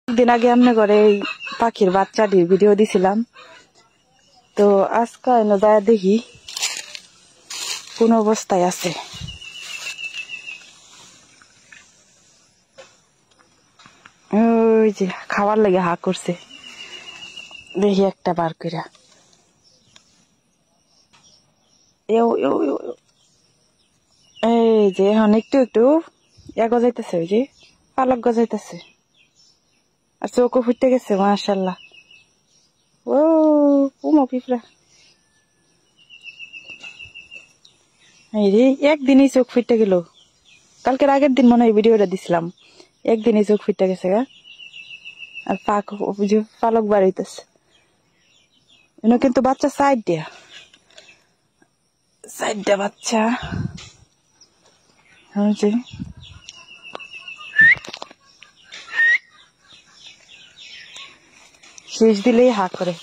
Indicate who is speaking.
Speaker 1: দিন আগে আমনে ঘরে এই পাখির বাচ্চাটির ভিডিও দিছিলাম, তো আজকে যায় দেখি কোন অবস্থায় আছে। ওই যে খাবার লাগে হা করছে, দেখি একটা বার কইরা। এই যে এখন একটু একটু গজাইতেছে, ওই যে পালক গজাইতেছে, আর চোখও ফুটে গেছে মাশাআল্লাহ। ও উমা পিঁপড়া, এই রে একদিনই চোখ ফুটে গেল। কালকের আগের দিন মনে হয় ভিডিওটা দিছিলাম, একদিনই চোখ ফুটে গেছে গা। আর পালক বাড়াইতেছে কিন্তু বাচ্চা সাইডটা বাচ্চা শেষ দিলেই হা করে।